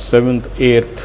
7th-8th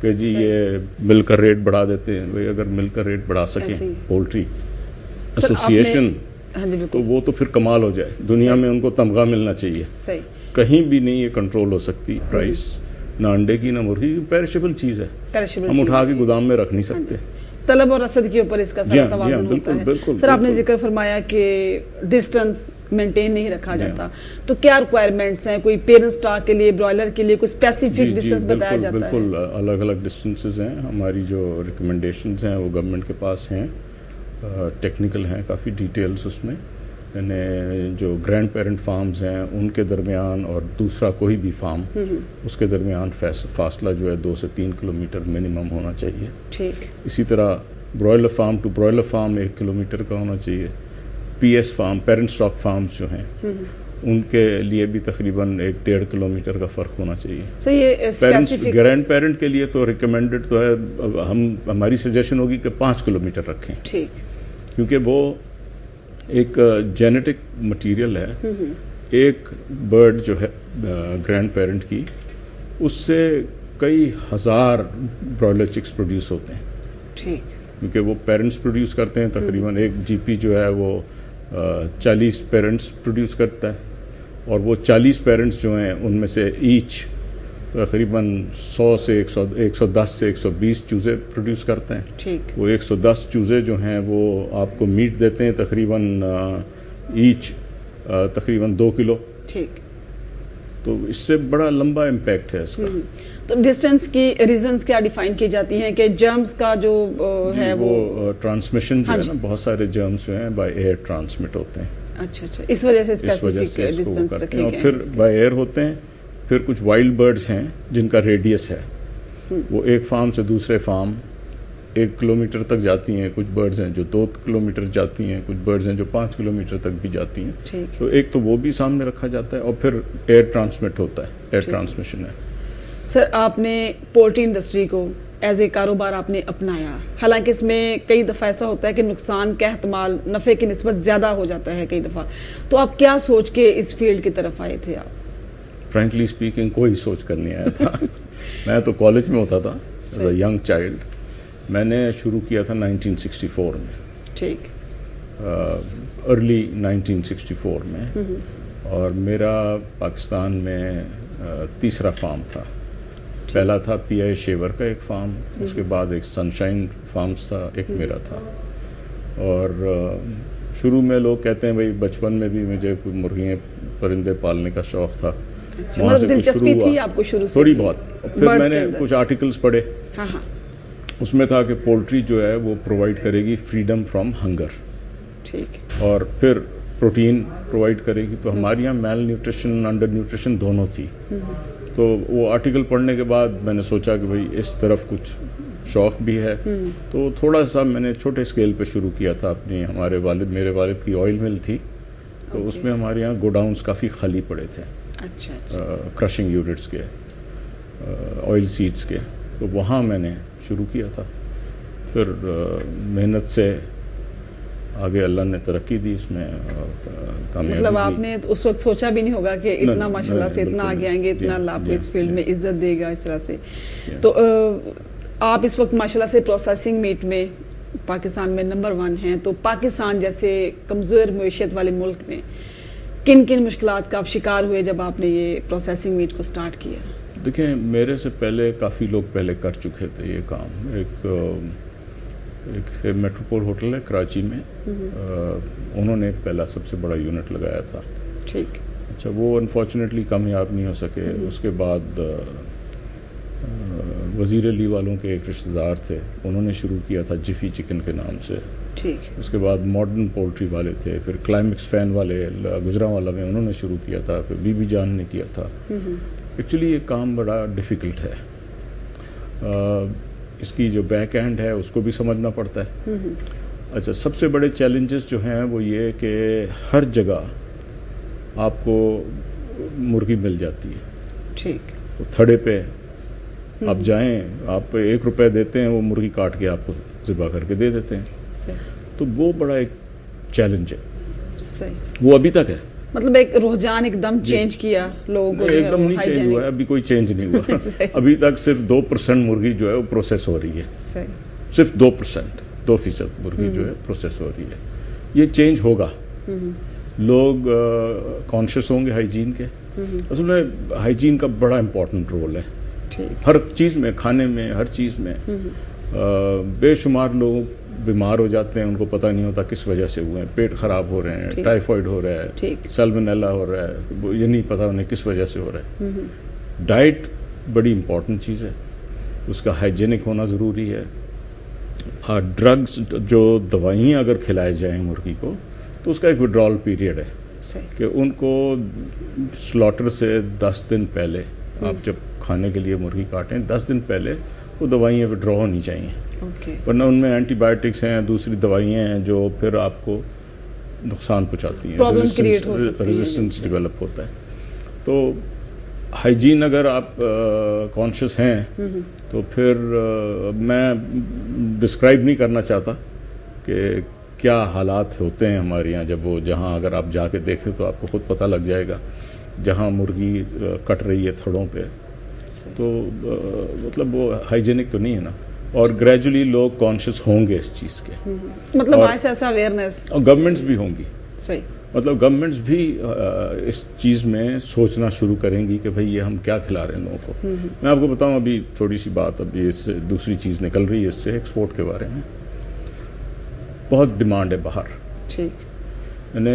کہ جی یہ ملک کا ریٹ بڑھا دیتے ہیں. بھائی اگر ملک کا ریٹ بڑھا سکیں پولٹری ایسوسیشن تو وہ تو پھر کمال ہو جائے. دنیا میں ان کو تمغہ ملنا چاہیے. کہیں بھی نہیں یہ کنٹرول ہو سکتی پرائس، نہ انڈے کی نہ مرغی. پیرشیبل چیز ہے، ہم اٹھا کے گودام میں رکھ نہیں سکتے. طلب اور رسد کے اوپر اس کا سارا توازن ہوتا ہے. سر آپ نے ذکر فرمایا کہ ڈسٹنس مینٹین نہیں رکھا جاتا، تو کیا ریکوائرمنٹس ہیں؟ کوئی پیرنٹ اسٹاک کے لیے، برائلر کے لیے کوئی اسپیسیفک ڈسٹنس بتایا جاتا ہے؟ بالکل الگ الگ ڈسٹنسز ہیں. ہماری جو ریکمنڈیشنز ہیں وہ گورنمنٹ کے پاس ہیں، ٹیکنیکل ہیں کافی ڈیٹیلز اس میں. یعنی جو گرینڈ پیرنٹ فارمز ہیں ان کے درمیان اور دوسرا کوئی بھی فارم، اس کے درمیان فاصلہ جو ہے 2 سے 3 کلومیٹر منیمم ہونا چاہیے. ٹھیک. اسی طرح broiler farm to broiler farm 1 kilometre کا ہونا چاہیے. P S farm, parent stock farms جو ہیں ان کے لیے بھی تقریباً 1-1.5 کلومیٹر کا فرق ہونا چاہیے. گرینڈ پیرنٹ کے لیے تو ریکمینڈڈ تو ہے، ہماری سجیشن ہوگی کہ 5 کلومیٹر رکھیں. ٹھیک. کیونکہ وہ ایک جینیٹک مٹیریل ہے. ایک برڈ جو ہے گرینڈ پیرنٹ کی، اس سے کئی ہزار برائلر چکس پروڈیوس ہوتے ہیں. ٹھیک. کیونکہ وہ پیرنٹس پروڈیوس کرتے ہیں تقریباً ایک جی پی جو ہے وہ 40 پیرنٹس پروڈیوس کرتا ہے، اور وہ 40 پیرنٹس جو ہیں ان میں سے ایچ تقریباً 100 سے 110 سے 120 چوزے پروڈیوس کرتے ہیں. ٹھیک. وہ 110 چوزے جو ہیں وہ آپ کو میٹ دیتے ہیں تقریباً ایچ تقریباً 2 کلو. ٹھیک. تو اس سے بڑا لمبا امپیکٹ ہے اس کا. تو ڈسٹنس کی ریزنز کیا ڈیفائن کی جاتی ہیں کہ جرمز کا جو ہے وہ ٹرانسمیشن جو ہے نا، بہت سارے جرمز جو ہیں بائی ایئر ٹرانسمٹ ہوتے ہیں. اچھا، اس وجہ سے اسپیسیفک ڈسٹنس رکھے گئے ہیں. پھر بائی ایئر ہوتے ہیں. پھر کچھ وائلڈ برڈز ہیں جن کا ریڈیس ہے، وہ ایک فارم سے دوسرے فارم 1 کلومیٹر تک جاتی ہیں. کچھ برڈز ہیں جو 2 کلومیٹر جاتی ہیں، کچھ برڈز ہیں جو 5 کلومیٹر تک بھی جاتی ہیں. تو ایک تو وہ بھی سامنے رکھا جاتا ہے، اور پھر ایئر ٹرانسمٹ ہوتا ہے، ایئر ٹرانسمیشن ہے. سر آپ نے پولٹری انڈسٹری کو ایز اے کاروبار آپ نے اپنایا، حالانکہ اس میں کئی دفعہ ایسا ہوتا ہے کہ نقصان کا احتمال نفع کی نسبت زیادہ ہو جاتا ہے کئی دفعہ. تو آپ کیا سوچ کے اس فیلڈ کی طرف آئے تھے؟ آپ فرینکلی اسپیکنگ کوئی سوچ کر نہیں آیا تھا. میں تو کالج میں ہوتا تھا ایز اے ینگ چائلڈ. میں نے شروع کیا تھا 1964 میں. ٹھیک. ارلی 1964 میں. اور میرا پاکستان میں تیسرا فارم تھا. پہلا تھا پی آئی شیور کا ایک فارم، اس کے بعد ایک سنشائن فارمز تھا، ایک میرا تھا. اور شروع میں لوگ کہتے ہیں بھائی بچپن میں بھی مجھے مرغیاں پرندے پالنے کا شوق تھا. وہاں سے دلچسپی تھی آپ کو شروع سے؟ تھوڑی بہت. پھر میں نے کچھ آرٹیکلس پڑھے، اس میں تھا کہ پولٹری جو ہے وہ پرووائڈ کرے گی فریڈم فرام ہنگر. ٹھیک. اور پھر پروٹین پرووائڈ کرے گی. تو ہمارے یہاں میل نیوٹریشن، انڈر نیوٹریشن دونوں تھی. تو وہ آرٹیکل پڑھنے کے بعد میں نے سوچا کہ بھئی اس طرف کچھ شوق بھی ہے. تو تھوڑا سا میں نے چھوٹے اسکیل پہ شروع کیا تھا. اپنی میرے والد کی آئل مل تھی، تو اس میں ہمارے یہاں گوڈاؤنس کافی خالی پڑے تھے. اچھا. کرشنگ یونٹس کے، آئل سیڈز کے. تو وہاں میں نے شروع کیا تھا. پھر محنت سے آگے اللہ نے ترقی دی اس میں. مطلب آپ نے اس وقت سوچا بھی نہیں ہوگا کہ اتنا ماشاءاللہ سے اتنا آگے آئیں گے، اتنا اللہ آپ کو اس فیلڈ میں عزت دے گا اس طرح سے. تو آپ اس وقت ماشاءاللہ سے پروسیسنگ میٹ میں پاکستان میں نمبر 1 ہیں. تو پاکستان جیسے کمزور معیشت والے ملک میں کن کن مشکلات کا آپ شکار ہوئے جب آپ نے یہ پروسیسنگ میٹ کو سٹارٹ کیا؟ دیکھیں، میرے سے پہلے کافی لوگ پہلے کر چکے تھے یہ کام. ایک میٹروپول ہوٹل ہے کراچی میں، انہوں نے پہلا سب سے بڑا یونٹ لگایا تھا. ٹھیک. اچھا، وہ انفارچونیٹلی کامیاب نہیں ہو سکے. اس کے بعد وزیر علی والوں کے ایک رشتہ دار تھے، انہوں نے شروع کیا تھا جفی چکن کے نام سے. ٹھیک. اس کے بعد ماڈرن پولٹری والے تھے، پھر کلائمیکس فین والے گجرانوالہ میں انہوں نے شروع کیا تھا، پھر بی بی جان نے کیا تھا. ایکچولی یہ کام بڑا ڈیفیکلٹ ہے. اس کی جو بیک اینڈ ہے اس کو بھی سمجھنا پڑتا ہے. اچھا، سب سے بڑے چیلنجز جو ہیں وہ یہ کہ ہر جگہ آپ کو مرغی مل جاتی ہے. ٹھیک. تو تھڑے پہ آپ جائیں، آپ 1 روپے دیتے ہیں، وہ مرغی کاٹ کے آپ کو ذبح کر کے دے دیتے ہیں. تو وہ بڑا ایک چیلنج ہے. وہ ابھی تک ہے. مطلب ایک رجحان ایک دم چینج کیا لوگوں کو، ایک دم نہیں چینج ہوا ہے، ابھی کوئی چینج نہیں ہوا ابھی تک صرف 2% مرغی جو ہے وہ پروسیس ہو رہی ہے، صرف 2% مرغی جو ہے پروسیس ہو رہی ہے. یہ چینج ہوگا، لوگ کانشیس ہوں گے ہائیجین کے. اصل میں ہائیجین کا بڑا امپورٹنٹ رول ہے ہر چیز میں، کھانے میں، ہر چیز میں. بے شمار لوگ بیمار ہو جاتے ہیں، ان کو پتہ نہیں ہوتا کس وجہ سے ہوئے ہیں، پیٹ خراب ہو رہے ہیں، ٹائیفائڈ ہو رہا ہے، سیلمونیلا ہو رہا ہے، یہ نہیں پتہ انہیں کس وجہ سے ہو رہا ہے. ڈائٹ بڑی امپورٹنٹ چیز ہے، اس کا ہائیجینک ہونا ضروری ہے. ڈرگز جو دوائیاں اگر کھلائے جائیں مرغی کو تو اس کا ایک وڈرال پیریڈ ہے کہ ان کو سلاٹر سے 10 دن پہلے، آپ جب کھانے کے لیے مرغی کاٹیں 10 دن پہلے وہ دوائیاں وڈرا ہونی چاہیے، ورنہ ان میں اینٹی بائیوٹکس ہیں، دوسری دوائیاں ہیں جو پھر آپ کو نقصان پہنچاتی ہیں، ریزسٹنس ڈیولپ ہوتا ہے. تو ہائیجین اگر آپ کانشیس ہیں تو پھر میں ڈسکرائب نہیں کرنا چاہتا کہ کیا حالات ہوتے ہیں ہمارے یہاں. جب وہ جہاں اگر آپ جا کے دیکھیں تو آپ کو خود پتہ لگ جائے گا، جہاں مرغی کٹ رہی ہے تھڑوں پہ، تو مطلب وہ ہائیجینک تو نہیں ہے نا. اور گریجولی لوگ کانشیس ہوں گے اس چیز کے، مطلب ایسا اویئرنیس، اور گورنمنٹس بھی ہوں گی. صحیح، مطلب گورنمنٹس بھی اس چیز میں سوچنا شروع کریں گی کہ بھئی یہ ہم کیا کھلا رہے ہیں لوگوں کو. میں آپ کو بتاؤں ابھی تھوڑی سی بات، ابھی اس سے دوسری چیز نکل رہی ہے اس سے، ایکسپورٹ کے بارے میں. بہت ڈیمانڈ ہے باہر، یعنی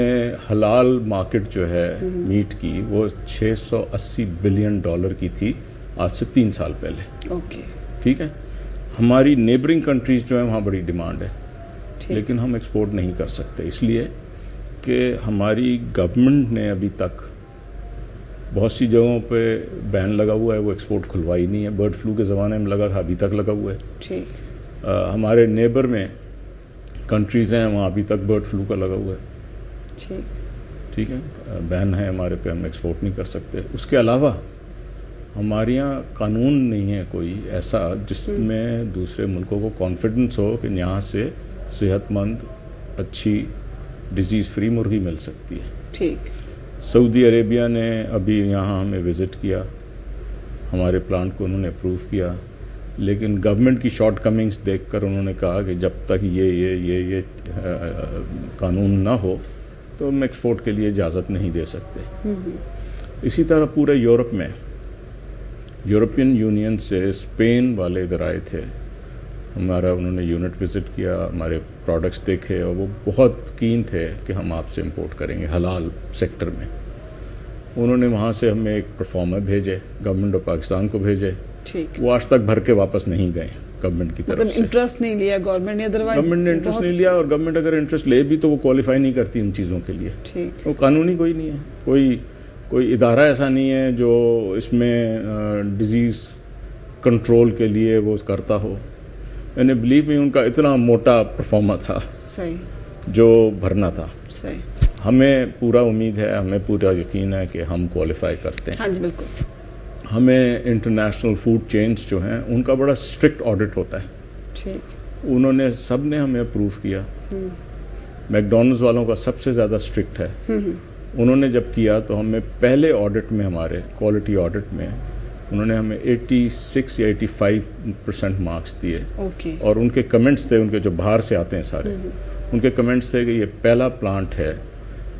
حلال مارکیٹ جو ہے میٹ کی وہ $680 بلین کی تھی آج سے 3 سال پہلے. ٹھیک ہے، ہماری نیبرنگ کنٹریز جو ہیں وہاں بڑی ڈیمانڈ ہے، لیکن ہم ایکسپورٹ نہیں کر سکتے اس لیے کہ ہماری گورنمنٹ نے ابھی تک بہت سی جگہوں پہ بین لگا ہوا ہے، وہ ایکسپورٹ کھلوائی نہیں ہے. برڈ فلو کے زمانے میں لگا تھا، ابھی تک لگا ہوا ہے. ہمارے نیبر میں کنٹریز ہیں وہاں ابھی تک برڈ فلو کا لگا ہوا ہے. ٹھیک ہے، بین ہے ہمارے پہ، ہم ایکسپورٹ نہیں کر سکتے. اس کے علاوہ ہمارے یہاں قانون نہیں ہے کوئی ایسا جس میں دوسرے ملکوں کو کانفیڈنس ہو کہ یہاں سے صحت مند، اچھی، ڈیزیز فری مرغی مل سکتی ہے. سعودی عربیہ نے ابھی یہاں ہمیں وزٹ کیا، ہمارے پلانٹ کو انہوں نے اپروو کیا، لیکن گورنمنٹ کی شارٹ کمنگز دیکھ کر انہوں نے کہا کہ جب تک یہ قانون نہ ہو تو ہم ایکسپورٹ کے لیے اجازت نہیں دے سکتے. اسی طرح پورے یورپ میں، یورپین یونین سے اسپین والے ادھر آئے تھے، ہمارا انہوں نے یونٹ وزٹ کیا، ہمارے پروڈکٹس دیکھے، اور وہ بہت کین تھے کہ ہم آپ سے امپورٹ کریں گے حلال سیکٹر میں. انہوں نے وہاں سے ہمیں ایک پرفارمر بھیجے، گورنمنٹ آف پاکستان کو بھیجے. وہ آج تک بھر کے واپس نہیں گئے گورنمنٹ کی طرف سے. انٹرسٹ نہیں لیا گورنمنٹ نے، گورنمنٹ نے انٹرسٹ نہیں لیا، اور گورنمنٹ اگر انٹرسٹ لے بھی تو وہ کوالیفائی نہیں کرتی ان چیزوں کے لیے. وہ قانونی کوئی نہیں ہے، کوئی ادارہ ایسا نہیں ہے جو اس میں ڈیزیز کنٹرول کے لیے وہ کرتا ہو. میں نے بلیو میں ان کا اتنا موٹا پرفارمر تھا جو بھرنا تھا. ہمیں پورا امید ہے، ہمیں پورا یقین ہے کہ ہم کوالیفائی کرتے ہیں. ہاں جی بالکل. ہمیں انٹرنیشنل فوڈ چینز جو ہیں ان کا بڑا اسٹرکٹ آڈٹ ہوتا ہے. انہوں نے سب نے ہمیں اپروو کیا. میکڈونلڈز والوں کا سب سے زیادہ اسٹرکٹ ہے. انہوں نے جب کیا تو ہمیں پہلے آڈٹ میں، ہمارے کوالٹی آڈٹ میں انہوں نے ہمیں 86 یا 85% مارکس دیے. اور ان کے کمنٹس تھے، ان کے جو باہر سے آتے ہیں سارے، ان کے کمنٹس تھے کہ یہ پہلا پلانٹ ہے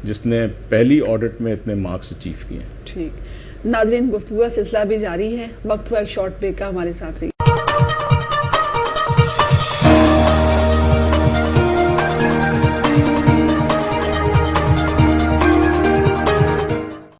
جس نے پہلی آڈٹ میں اتنے مارکس اچیو کیے ہیں. ناظرین، گفتگو کا سلسلہ بھی جاری ہے، وقت ہوا ایک شارٹ بریک کا، ہمارے ساتھ رہیے.